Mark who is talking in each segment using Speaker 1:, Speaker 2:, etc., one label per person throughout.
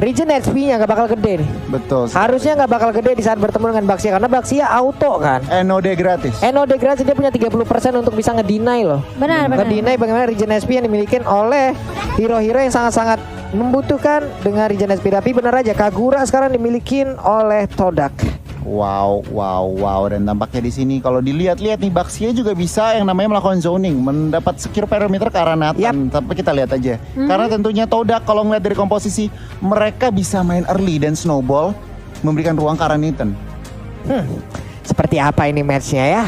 Speaker 1: Regen HP-nya gak bakal gede nih.
Speaker 2: Betul.
Speaker 1: Harusnya gak bakal gede di saat bertemu dengan Baxia karena Baxia auto kan.
Speaker 2: NOD gratis.
Speaker 1: NOD gratis dia punya 30% untuk bisa ngedeny loh.
Speaker 3: Benar.
Speaker 1: Ngedeny bagaimana regen HP yang dimiliki oleh hero-hero yang sangat-sangat membutuhkan dengan regen HP. Tapi benar aja Kagura sekarang dimiliki oleh Todak.
Speaker 2: Wow. Dan tampaknya di sini kalau dilihat-lihat nih Baxia juga bisa yang namanya melakukan zoning, mendapat secure perimeter ke arah Nathan. Tapi kita lihat aja. Karena tentunya Todak kalau ngeliat dari komposisi mereka bisa main early dan snowball memberikan ruang ke arah Nathan.
Speaker 1: Seperti apa ini matchnya ya?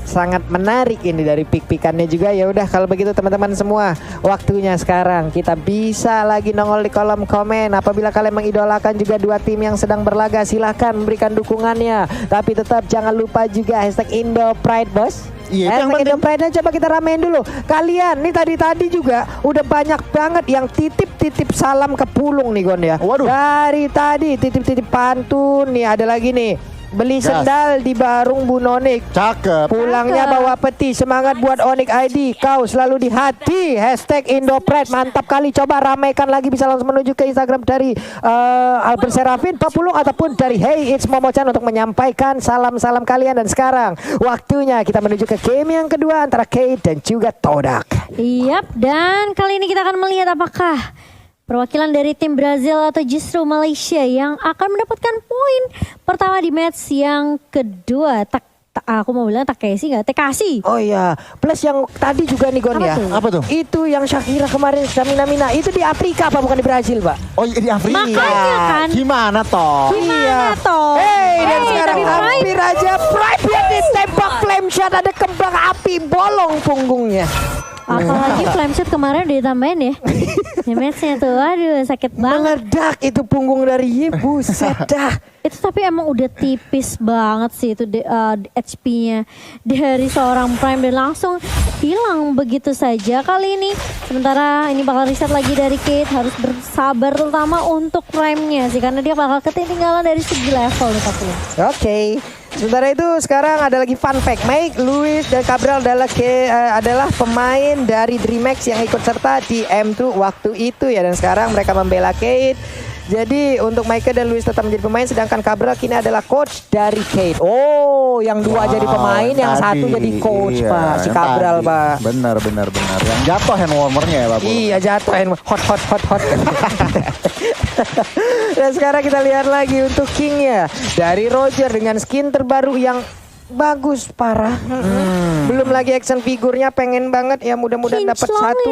Speaker 1: Sangat menarik ini dari pick-pickannya juga. Ya udah kalau begitu teman-teman semua, waktunya sekarang kita bisa lagi nongol di kolom komen. Apabila kalian mengidolakan juga dua tim yang sedang berlaga, silahkan memberikan dukungannya. Tapi tetap jangan lupa juga #IndoPride bos.
Speaker 2: Iya, yang penting.
Speaker 1: Pride coba kita ramein dulu. Kalian nih tadi juga udah banyak banget yang titip salam ke Pulung nih Gon ya.
Speaker 2: Waduh.
Speaker 1: Dari tadi titip pantun nih, ada lagi nih. Beli sendal di Barung Bu Nonik.
Speaker 2: Cakep.
Speaker 1: Pulangnya bawa peti. Semangat buat Onyx ID. Kau selalu di hati. #IndoPride. Mantap kali. Coba ramaikan lagi. Bisa langsung menuju ke Instagram dari Albert Serafin, Pak Pulung, ataupun dari Hey It's Momo-chan untuk menyampaikan salam-salam kalian. Dan sekarang waktunya kita menuju ke game yang kedua antara Kate dan juga Todak.
Speaker 3: Yap, dan kali ini kita akan melihat apakah perwakilan dari tim Brazil atau justru Malaysia yang akan mendapatkan poin pertama di match yang kedua. Aku mau bilang Takeshi nggak? Tekashi.
Speaker 1: Oh iya, plus yang tadi juga nih Gon
Speaker 3: Apa
Speaker 1: ya.
Speaker 3: tuh?
Speaker 2: Apa tuh?
Speaker 1: Itu yang Shakira kemarin Mina itu di Afrika apa bukan di Brazil, Pak?
Speaker 2: Oh iya di Afrika.
Speaker 3: Makanya kan.
Speaker 2: Gimana toh?
Speaker 3: Gimana toh?
Speaker 1: Dan
Speaker 3: Hey,
Speaker 1: sekarang
Speaker 3: tapi
Speaker 1: hampir aja Pride yang ditembak flame shot, ada kembang api bolong punggungnya.
Speaker 3: Apalagi flame shot kemarin ditambahin ya. Di matchnya tuh, aduh sakit banget.
Speaker 1: Meledak itu punggung dari buset dah.
Speaker 3: Itu tapi emang udah tipis banget sih itu HP-nya dari seorang Prime dan langsung hilang begitu saja kali ini. Sementara ini bakal reset lagi dari Kate, harus bersabar terutama untuk Prime-nya sih karena dia bakal ketinggalan dari segi level nih Pak Pulung.
Speaker 1: Oke. Sementara itu sekarang ada lagi fun fact. Mike, Luis, dan Cabral adalah pemain dari DreamHack yang ikut serta di M2 waktu itu ya. Dan sekarang mereka membela Kate. Jadi untuk Mike dan Luis tetap menjadi pemain, sedangkan Cabral kini adalah coach dari Kate. Oh, yang dua jadi pemain, yang satu jadi coach,
Speaker 2: iya,
Speaker 1: Pak. Si
Speaker 2: yang
Speaker 1: Cabral,
Speaker 2: tadi.
Speaker 1: Pak.
Speaker 2: Benar. Yang jatuh hand warmernya ya Pak Pulung.
Speaker 1: Iya, jatuh hot. Dan sekarang kita lihat lagi untuk King-nya dari Roger dengan skin terbaru yang bagus parah. Belum lagi action figurnya, pengen banget ya, mudah-mudahan dapat satu.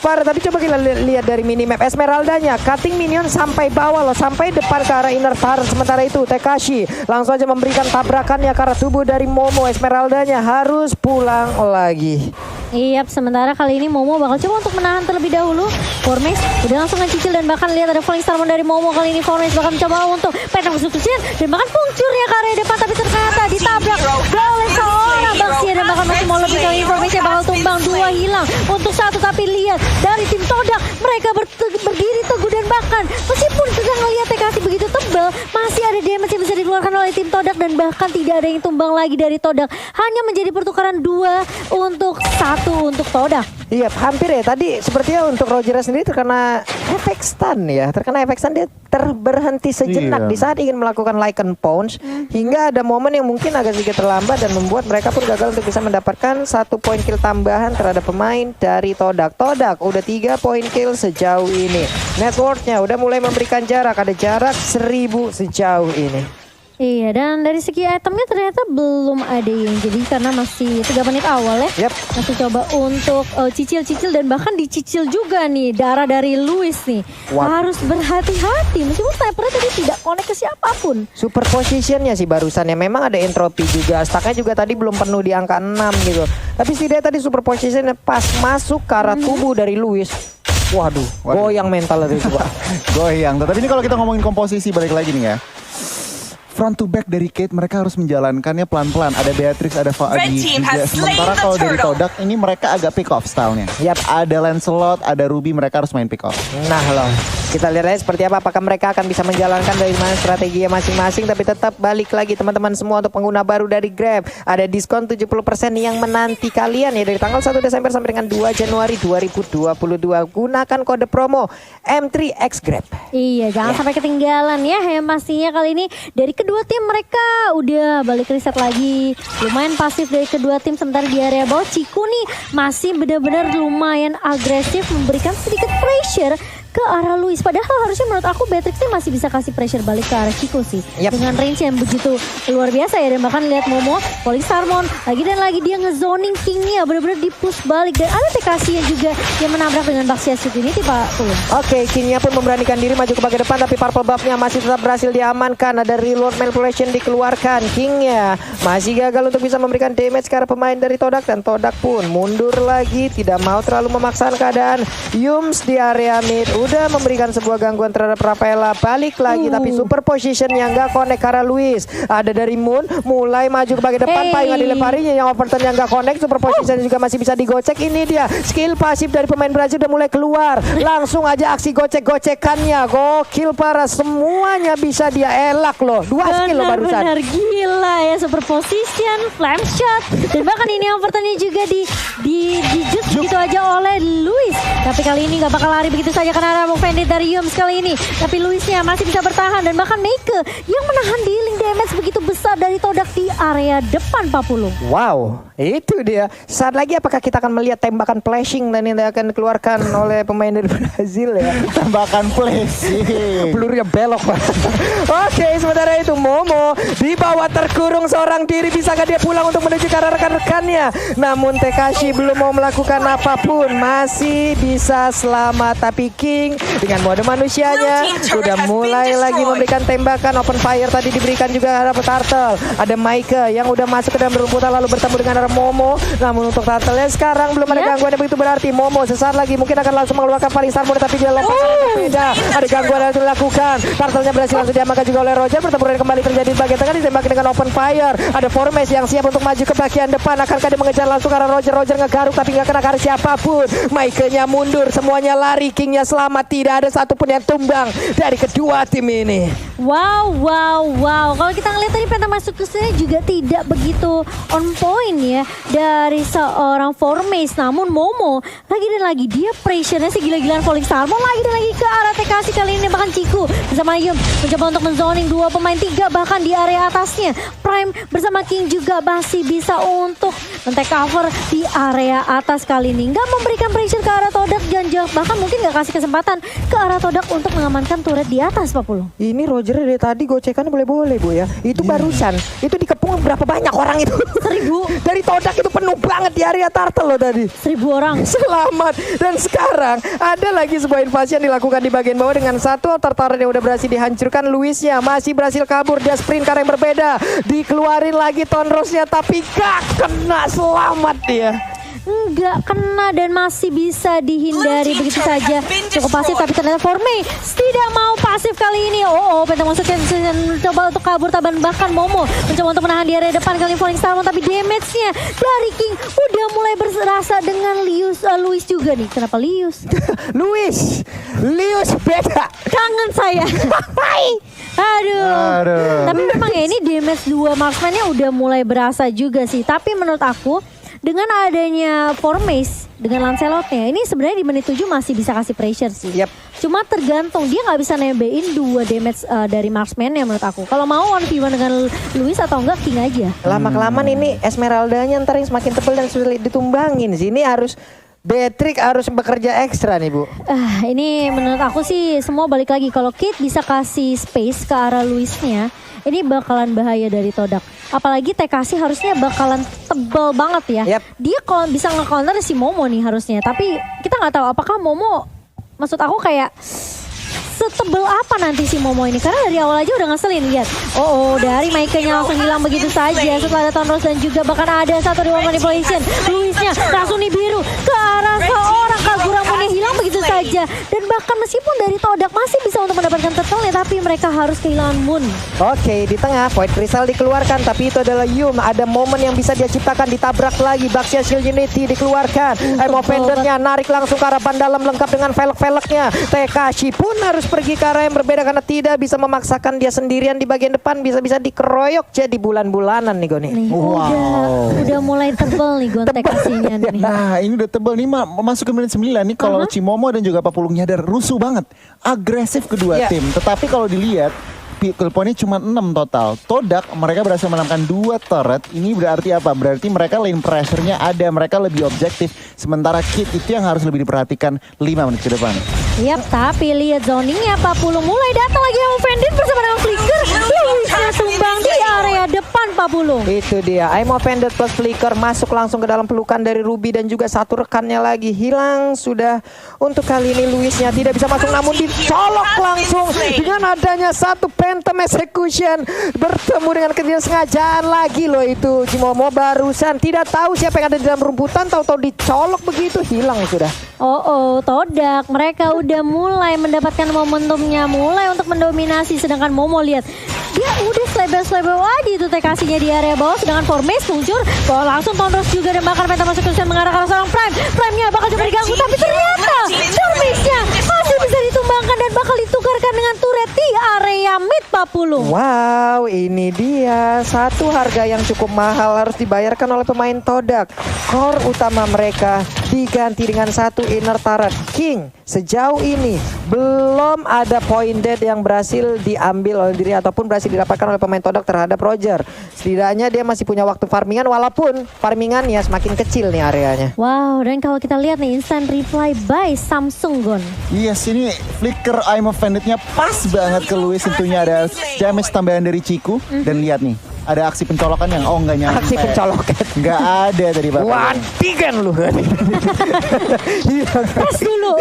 Speaker 1: Parah, tapi coba kita lihat dari minimap Esmeraldanya, cutting minion sampai bawah loh, sampai depan ke arah inner turret. Sementara itu Tekashi langsung aja memberikan tabrakannya ke arah tubuh dari Momo. Esmeraldanya harus pulang lagi.
Speaker 3: Iya, sementara kali ini Momo bakal coba untuk menahan terlebih dahulu. Formex udah langsung ngecicil dan bahkan lihat ada falling star dari Momo. Kali ini Formex bakal mencoba untuk penetrasi substitution dan bahkan puncurnya ke area depan, tapi ternyata ditabrak oleh seorang Baxia dan bahkan masih mau lebih kali informasinya bakal tumbang, dua hilang untuk satu. Tapi lihat dari tim Todak, mereka berdiri teguh dan bahkan meskipun sudah ngelihat TKC begitu tebal, masih ada damage yang bisa dikeluarkan oleh tim Todak dan bahkan tidak ada yang tumbang lagi dari Todak. Hanya menjadi pertukaran 2 untuk 1 untuk Todak.
Speaker 1: Iya, hampir ya. Tadi sepertinya untuk Roger sendiri terkena efek stun ya. Terkena efek stun, dia berhenti sejenak di saat ingin melakukan Lycan Punch. Hingga ada momen yang mungkin agak sedikit terlambat dan membuat mereka pun gagal untuk bisa mendapatkan 1 poin kill tambahan terhadap pemain dari Todak. Todak udah 3 poin kill sejauh ini. Networknya udah mulai memberikan jarak. Ada jarak 1000 sejauh ini.
Speaker 3: Iya, dan dari segi itemnya ternyata belum ada yang jadi karena masih 3 menit awal ya. Masih coba untuk cicil-cicil dan bahkan dicicil juga nih darah dari Luis nih. Harus berhati-hati meskipun snipernya tadi tidak connect ke siapapun.
Speaker 1: Super positionnya sih barusan ya, memang ada entropy juga. Stacknya juga tadi belum penuh di angka 6 gitu. Tapi sih dia tadi super positionnya pas masuk ke arah tubuh dari Luis. Waduh, goyang mental itu Pak.
Speaker 2: Goyang. Tapi ini kalau kita ngomongin komposisi balik lagi nih ya. Front to back dari Kate mereka harus menjalankannya pelan-pelan. Ada Beatrix, ada Faadi juga. Sementara kalau dari Todak ini mereka agak pick off stylenya. Ada Lancelot, ada Ruby, mereka harus main pick off.
Speaker 1: Nah loh, Kita lihat aja seperti apa, apakah mereka akan bisa menjalankan dari mana strategi masing-masing. Tapi tetap balik lagi teman-teman semua untuk pengguna baru dari Grab. Ada diskon 70% yang menanti kalian ya dari tanggal 1 Desember sampai dengan 2 Januari 2022. Gunakan kode promo M3X Grab.
Speaker 3: Iya, jangan sampai ketinggalan ya. Yang pastinya kali ini dari kedua tim mereka udah balik riset lagi. Lumayan pasif dari kedua tim, sementara di area bawah Ciku nih masih benar-benar lumayan agresif memberikan sedikit pressure ke arah Luis. Padahal harusnya menurut aku Beatrix ini masih bisa kasih pressure balik ke arah Chico sih. Dengan range yang begitu luar biasa ya. Dan bahkan lihat Momo, Falling Starmon lagi dan lagi dia ngezoning Kingnya. Benar-benar di push balik. Dan ada TKC yang juga yang menabrak dengan Baxia Shoot ini tipe Pulung.
Speaker 1: Oke, Kingnya pun memberanikan diri maju ke bagian depan. Tapi Purple Buff-nya masih tetap berhasil diamankan. Ada Reload Manipulation dikeluarkan. Kingnya masih gagal untuk bisa memberikan damage ke arah pemain dari Todak. Dan Todak pun mundur lagi. Tidak mau terlalu memaksakan keadaan. Yums di area mid udah memberikan sebuah gangguan terhadap Rafaela. Balik lagi tapi super position yang gak connect ke arah Luis. Ada dari Moon mulai maju ke bagian depan. Palingan dilemparinya yang overturn yang gak connect. Super position juga masih bisa digocek. Ini dia skill pasif dari pemain Brazil udah mulai keluar. Langsung aja aksi gocek-gocekannya. Gokil para semuanya bisa dia elak loh. 2 skill loh barusan.
Speaker 3: Benar gila ya, super position, flame shot. Dan bahkan ini overturnnya juga di jus begitu aja oleh Luis. Tapi kali ini gak bakal lari begitu saja karena ada move bandit dari Yums kali ini. Tapi Luisnya masih bisa bertahan dan bahkan Meike yang menahan dealing damage begitu besar dari Todak di area depan Papulung.
Speaker 1: Wow, itu dia. Saat lagi apakah kita akan melihat tembakan flashing dan yang akan dikeluarkan oleh pemain dari Brazil ya?
Speaker 2: Tembakan flashing.
Speaker 1: Pelurunya belok Pak. Oke, sementara itu Momo di bawah terkurung seorang diri. Bisakah dia pulang untuk menuju ke arah rekan-rekannya? Namun Tekashi belum mau melakukan apapun. Masih bisa selamat. Tapi King dengan mode manusianya udah mulai lagi memberikan tembakan. Open fire tadi diberikan juga arah Turtle. Ada Maike yang udah masuk ke dalam rumputan lalu bertemu dengan arah Momo. Namun untuk Turtle ya sekarang belum ada gangguan yang begitu berarti. Momo sesaat lagi mungkin akan langsung mengeluarkan Falling Starmon tapi dia lompat berbeda. Ada gangguan yang dilakukan. Turtle-nya berhasil langsung diamankan juga oleh Roger. Pertempuran kembali terjadi di bagian tengah ditembaki dengan open fire. Ada Formes yang siap untuk maju ke bagian depan. Akankah dia mengejar langsung ke arah Roger? Roger ngegaruk tapi nggak kena ke arah siapapun. Maike-nya mundur, semuanya lari. King-nya selamat. Tidak ada satupun yang tumbang dari kedua tim ini.
Speaker 3: Wow. Kalau kita ngeliat tadi Penta masuk ke sini juga tidak begitu on point ya dari seorang Formes. Namun Momo lagi dan lagi dia pressure-nya sih gila-gilaan. Falling Starmon lagi dan lagi ke arah TKC kali ini bahkan Ciku bersama Yum mencoba untuk menzoning 2 pemain 3 bahkan di area atasnya. Prime bersama King juga masih bisa untuk men-take cover di area atas kali ini. Nggak memberikan pressure ke arah Todak dan bahkan mungkin nggak kasih kesempatan ke arah Todak untuk mengamankan turret di atas Pak Pulung.
Speaker 1: Ini Roger dari tadi gocekan boleh-boleh Bu ya. Itu barusan. Itu dikepung berapa banyak orang itu?
Speaker 3: 1000.
Speaker 1: Dari Todak itu penuh banget di area Turtle loh tadi.
Speaker 3: 1000 orang.
Speaker 1: Selamat. Dan sekarang ada lagi sebuah invasi yang dilakukan di bagian bawah dengan satu altar turret yang udah berhasil dihancurkan. Luisnya masih berhasil kabur. Dia sprint ke arah yang berbeda. Dikeluarin lagi Tonrosnya tapi gak kena, selamat dia.
Speaker 3: Enggak kena dan masih bisa dihindari begitu saja. Cukup pasif tapi ternyata Forme tidak mau pasif kali ini. Penta masuknya mencoba untuk kabur taban bahkan Momo mencoba untuk menahan di area depan kali Falling Starmon tapi damage-nya dari King udah mulai berasa dengan Luis juga nih. Kenapa Lius? Lius beda. Kangen saya. Aduh. Tapi memang ini damage 2 marksman-nya udah mulai berasa juga sih. Tapi menurut aku dengan adanya Formes dengan Lancelot-nya ini sebenarnya di menit 7 masih bisa kasih pressure sih. Cuma tergantung dia nggak bisa nembein 2 damage dari marksman-nya menurut aku. Kalau mau 1v1 dengan Luis atau enggak King aja. Lama-kelamaan ini Esmeralda-nya ntar yang semakin tebal dan sulit ditumbangin sih. Ini harus Beatrix harus bekerja ekstra nih Bu. Ini menurut aku sih semua balik lagi. Kalau Kate bisa kasih space ke arah Luisnya, ini bakalan bahaya dari Todak. Apalagi TKC harusnya bakalan tebal banget ya. Dia kalau bisa nge-counter si Momo nih harusnya. Tapi kita nggak tahu apakah Momo, maksud aku kayak setebel apa nanti si Momo ini. Karena dari awal aja udah ngeselin, lihat. Dari Maike-nya langsung hilang begitu saja. Setelah ada Tonros dan juga bahkan ada satu dua manipulation. Luisnya langsung nih biru ke arah seorang seorang Kagura Moon yang hilang begitu saja. Dan bahkan meskipun dari Todak masih bisa untuk mendapatkan turtle-nya, tapi mereka harus kehilangan Moon.
Speaker 1: Oke, di tengah Void Crystal dikeluarkan, tapi itu adalah Yum. Ada momen yang bisa dia ciptakan, ditabrak lagi. Baxia Shield Unity dikeluarkan. Emo Fendernya narik langsung ke arah ban dalam lengkap dengan velg-velgnya. Tekashi pun harus pergi ke arah yang berbeda karena tidak bisa memaksakan dia sendirian di bagian depan. Bisa-bisa dikeroyok jadi bulan-bulanan nih Goni.
Speaker 3: Nih, udah mulai tebel nih gontek kasihnya nih.
Speaker 2: Nah ini udah tebal nih masuk ke menit 9 nih kalau Cimomo dan juga Papulung nyadar rusuh banget. Agresif kedua tim. Tetapi kalau dilihat kill point-nya cuma 6 total. Todak mereka berhasil menangkan 2 turret. Ini berarti apa? Berarti mereka lane pressure-nya ada. Mereka lebih objektif. Sementara Kid itu yang harus lebih diperhatikan 5 menit ke depan.
Speaker 3: Yap, tapi lihat zoningnya Papulung mulai datang lagi yang offended bersama dengan Flicker. Luisnya tumbang di area depan Papulung.
Speaker 1: Itu dia, I'm offended plus Flicker masuk langsung ke dalam pelukan dari Ruby dan juga satu rekannya lagi hilang sudah. Untuk kali ini Luisnya tidak bisa masuk namun dicolok langsung dengan adanya satu Phantom Execution. Bertemu dengan kesengajaan lagi loh itu. Cimomo barusan tidak tahu siapa yang ada di dalam rumputan, tahu-tahu dicolok begitu hilang sudah.
Speaker 3: Todak mereka udah mulai mendapatkan momentumnya, mulai untuk mendominasi, sedangkan Momo lihat dia udah selebel-selebel aja itu tekasinya di area bawah, sedangkan Formace muncul langsung Tonros juga dan bahkan Phantom masuk ke mengarah ke arah seorang Prime-nya bakal coba diganggu, tapi ternyata Formace-nya masih bisa ditumbangkan dan bakal ditukarkan dengan turret di area mid Papulung.
Speaker 1: Wow, ini dia satu harga yang cukup mahal harus dibayarkan oleh pemain Todak. Core utama mereka diganti dengan satu inner turret. King sejauh ini belum ada point dead yang berhasil diambil oleh diri ataupun berhasil didapatkan oleh pemain Todak terhadap Roger. Setidaknya dia masih punya waktu farmingan walaupun farmingannya semakin kecil nih areanya.
Speaker 3: Wow, dan kalau kita lihat nih instant reply by Samsung Gon.
Speaker 2: Yes, ini Flicker I'm offended-nya pas banget ke Luis. Tentunya ada damage tambahan dari Ciku. Dan lihat nih, ada aksi pencolokan yang nggak nyampe.
Speaker 1: Aksi pencolokan
Speaker 2: nggak ada tadi Bapak.
Speaker 1: Wantikan lu.
Speaker 3: Tes dulu.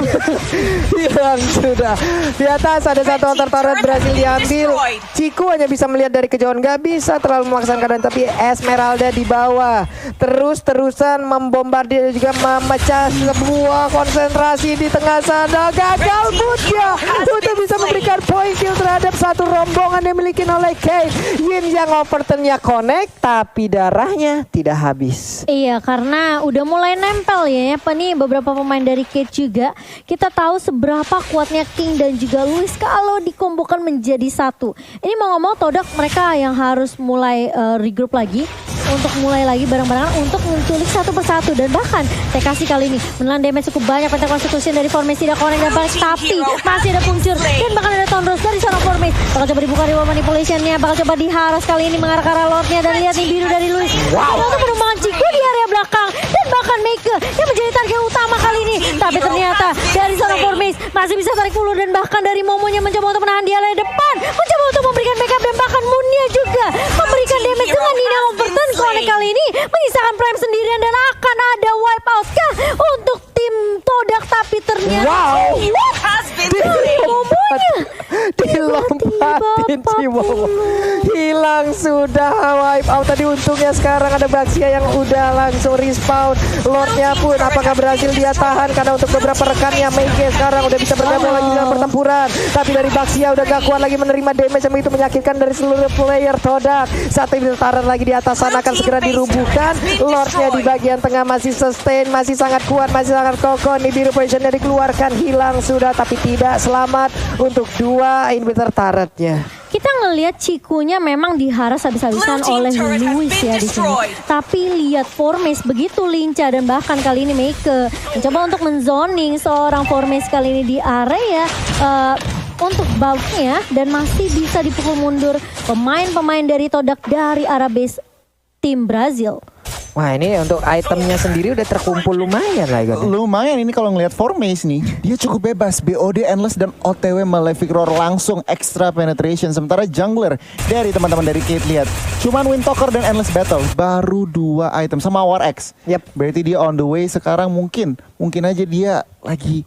Speaker 1: Hilang sudah. Di atas ada satu outer turret berhasil diambil. Ciku hanya bisa melihat dari kejauhan, nggak bisa terlalu memaksakan keadaan, tapi Esmeralda di bawah terus-terusan membombardir dan juga memecah sebuah konsentrasi di tengah sana. Gagal Butya untuk bisa memberikan point kill terhadap satu rombongan yang dimiliki oleh Kate. Yin yang overturn-nya connect tapi darahnya tidak habis.
Speaker 3: Iya, karena udah mulai nempel ya nih beberapa pemain dari Kate juga. Kita tahu seberapa kuatnya King dan juga Luis kalau dikombokan menjadi satu. Ini mau ngomong Todak mereka yang harus mulai regroup lagi untuk mulai lagi bareng-bareng untuk menculik satu persatu, dan bahkan TKC kali ini menelan damage cukup banyak. Penta Constitution dari Formace tidak connect dan balik, tapi masih ada puncture dan bahkan ada Tonros dari seorang Formace. Bakal coba dibuka reward manipulation-nya, bakal coba diharas kali ini mengarah ke arah Lord-nya, dan lihat nih biru dari Luis. Untuk penumpangan Ciku di area belakang dan bahkan Maker yang menjadi target utama kali ini. Tapi ternyata dari seorang Formace masih bisa tarik ulur dan bahkan dari Momonya mencoba untuk menahan di area depan, mencoba untuk memberikan backup dan bahkan Moon-nya juga memberikan damage dengan Nina overturn. Connect kali ini menyisakan Prime sendirian dan akan ada wipe out kah untuk tim Todak, tapi ternyata Momonya
Speaker 1: dilompatin Cimomo. Hilang sudah wipe out tadi. Untungnya sekarang ada Baxia yang udah langsung respawn. Lordnya pun apakah berhasil dia tahan karena untuk beberapa rekannya Meike sekarang udah bisa bergabung lagi dalam pertempuran. Tapi dari Baxia udah gak kuat lagi menerima damage yang begitu menyakitkan dari seluruh player Todak. Satu taran lagi di atas sana akan segera dirubuhkan. Lordnya di bagian tengah masih sustain, masih sangat kuat, masih sangat kokoh. Nih biru positionnya dikeluarkan, hilang sudah tapi tidak selamat untuk dua inhibitor turretnya.
Speaker 3: Kita ngelihat Cikunya memang diharas habis-habisan oleh Luis ya di sini. Tapi lihat Formace begitu lincah dan bahkan kali ini Meike mencoba untuk menzoning seorang Formace kali ini di area untuk buff-nya, dan masih bisa dipukul mundur pemain-pemain dari Todak dari arah base tim Brazil.
Speaker 1: Wah, ini untuk itemnya sendiri udah terkumpul lumayan lah Igon.
Speaker 2: Lumayan ini kalau ngelihat Formace nih, dia cukup bebas, BOD Endless dan OTW Malefic Roar langsung extra penetration. Sementara jungler dari teman-teman dari Kate lihat cuman Windtalker dan Endless Battle, baru 2 item sama War X. Berarti dia on the way sekarang, mungkin aja dia lagi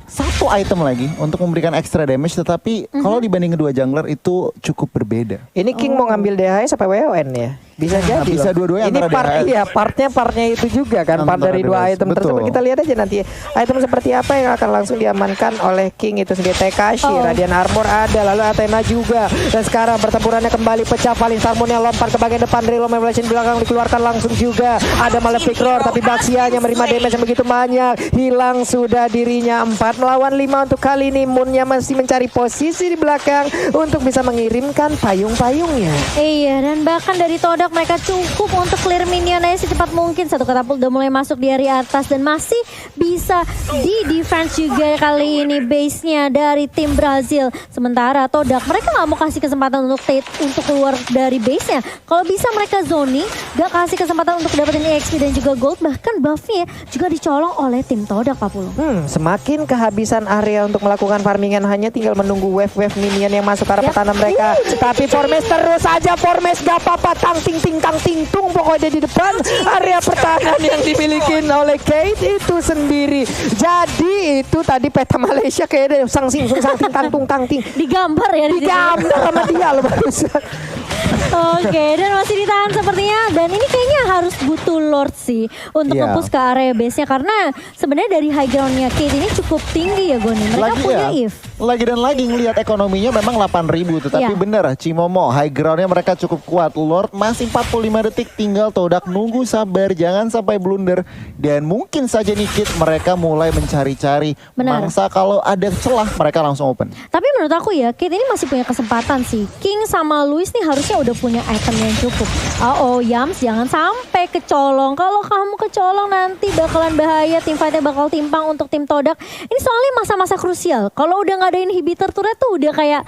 Speaker 2: satu item lagi untuk memberikan extra damage, tetapi kalau dibanding kedua jungler itu cukup berbeda.
Speaker 1: Ini King mau ngambil DHS sampai WON ya? Bisa jadi
Speaker 2: bisa
Speaker 1: loh.
Speaker 2: dua-duanya
Speaker 1: Ini
Speaker 2: antara
Speaker 1: partnya itu juga kan, part
Speaker 2: Antara
Speaker 1: dari dua
Speaker 2: device,
Speaker 1: item
Speaker 2: betul.
Speaker 1: tersebut. Kita lihat aja nanti item seperti apa yang akan langsung diamankan oleh King itu sendiri. Tekashi, Radiant Armor ada, lalu Athena juga. Dan sekarang pertempurannya kembali pecah. Falling Star Moon yang lompat ke bagian depan, Reload Revelation belakang dikeluarkan langsung juga. Ada Malefic Roar, tapi Baxianya menerima damage yang begitu banyak. Hilang sudah dirinya 4 melawan 5 untuk kali ini. Moonnya masih mencari posisi di belakang untuk bisa mengirimkan payung-payungnya.
Speaker 3: Iya, dan bahkan dari Todak mereka cukup untuk clear minionnya secepat mungkin. Satu katapult udah mulai masuk di area atas dan masih bisa di defense juga kali ini base-nya dari tim Brazil. Sementara Todak mereka nggak mau kasih kesempatan untuk untuk keluar dari base-nya. Kalau bisa mereka zoning, gak kasih kesempatan untuk dapetin EXP dan juga gold. Bahkan buff-nya juga dicolong oleh tim Todak, Pak Pulung.
Speaker 1: Semakin kehabisan area untuk melakukan farmingan, hanya tinggal menunggu wave-wave minion yang masuk ke arah pertahanan mereka. Tapi Formes terus aja, Formes gak apa-apa, tang ting ting tang ting tung pokoknya di depan area pertahanan yang dimiliki oleh Kate itu sendiri. Jadi itu tadi peta Malaysia kayaknya sang sing sung sang ting tang tung tang ting.
Speaker 3: Digambar ya di situ.
Speaker 1: Digambar sama dia loh barusan.
Speaker 3: Oke, dan masih ditahan sepertinya. Dan ini kayaknya harus butuh Lord sih untuk
Speaker 2: Iya.
Speaker 3: nge-push ke area base-nya. Karena sebenarnya dari high ground-nya Kate ini cukup tinggi ya Goni. Mereka punya if.
Speaker 2: Lagi dan lagi ngelihat ekonominya memang 8.000 tuh. Tapi
Speaker 3: Iya.
Speaker 2: bener Cimomo high groundnya mereka cukup kuat. Lord masih 45 detik, tinggal Todak nunggu sabar, jangan sampai blunder. Dan mungkin saja nih Kit mereka mulai mencari-cari
Speaker 3: Benar.
Speaker 2: mangsa, kalau ada celah mereka langsung open.
Speaker 3: Tapi menurut aku ya, Kate ini masih punya kesempatan sih. King sama Luis nih harusnya udah punya item yang cukup. Oh, Yams jangan sampai kecolong. Kalau kamu kecolong nanti bakalan bahaya. Tim fightnya bakal timpang untuk tim Todak. Ini soalnya masa-masa krusial. Kalau udah nggak ada inhibitor turret tuh udah kayak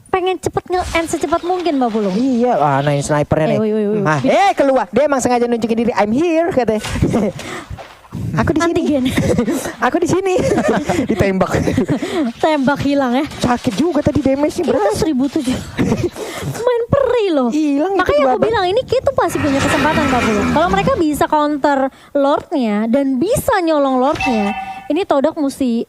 Speaker 3: pengen cepet nge-end secepat mungkin Mbak Pulung.
Speaker 1: Iya, nah ini snipernya nih. Keluar. Dia emang sengaja nunjukin diri, I'm here katanya. Aku di sini.
Speaker 3: Antigen.
Speaker 1: Aku di sini. Ditembak.
Speaker 3: Tembak hilang ya.
Speaker 1: Sakit juga tadi damage-nya
Speaker 3: Itu
Speaker 1: berat.
Speaker 3: 1007. Main peri loh.
Speaker 1: Hilang itu
Speaker 3: Makanya aku
Speaker 1: babak.
Speaker 3: bilang ini Kate tuh pasti punya kesempatan Mbak Pulung. Kalau mereka bisa counter Lordnya dan bisa nyolong Lordnya, ini Todak mesti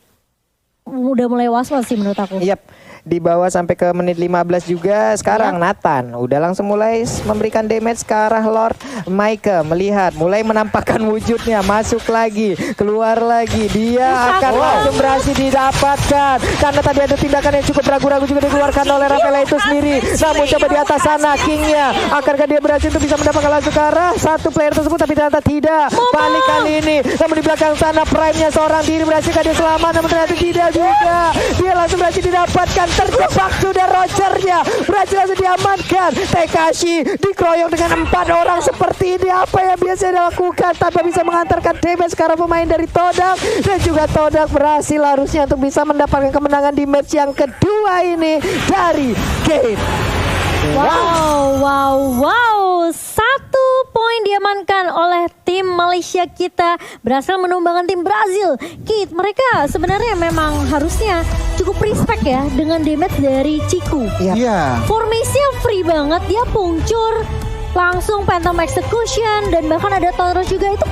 Speaker 3: udah mulai was-was sih menurut aku.
Speaker 1: Yap, di bawah sampai ke menit 15 juga. Sekarang Nathan udah langsung mulai memberikan damage ke arah Lord. Micah melihat, mulai menampakkan wujudnya, masuk lagi, keluar lagi. Dia akan langsung berhasil didapatkan. Karena tadi ada tindakan yang cukup ragu-ragu juga dikeluarkan oleh Rafaela itu sendiri. Namun coba di atas sana Kingnya, akankah dia berhasil untuk bisa mendapatkan langsung ke arah satu player tersebut, tapi ternyata tidak. Balik kali ini, namun di belakang sana prime-nya seorang diri, berhasilkah dia selamat? Namun ternyata tidak juga. Dia langsung berhasil didapatkan. Terjebak sudah Rogernya, berhasil langsung diamankan. Tekashi dikeroyok dengan 4 orang seperti ini. Apa yang biasa dilakukan tanpa bisa mengantarkan damage sekarang pemain dari Todak. Dan juga Todak berhasil harusnya untuk bisa mendapatkan kemenangan di match yang kedua ini dari Kate.
Speaker 3: Wow. 1 poin diamankan oleh tim Malaysia kita, berhasil menumbangkan tim Brazil. Kate, mereka sebenarnya memang harusnya cukup respect ya dengan damage dari Ciku.
Speaker 2: Iya.
Speaker 3: Formasinya free banget, dia pungcur langsung Phantom Execution dan bahkan ada Tauros juga, itu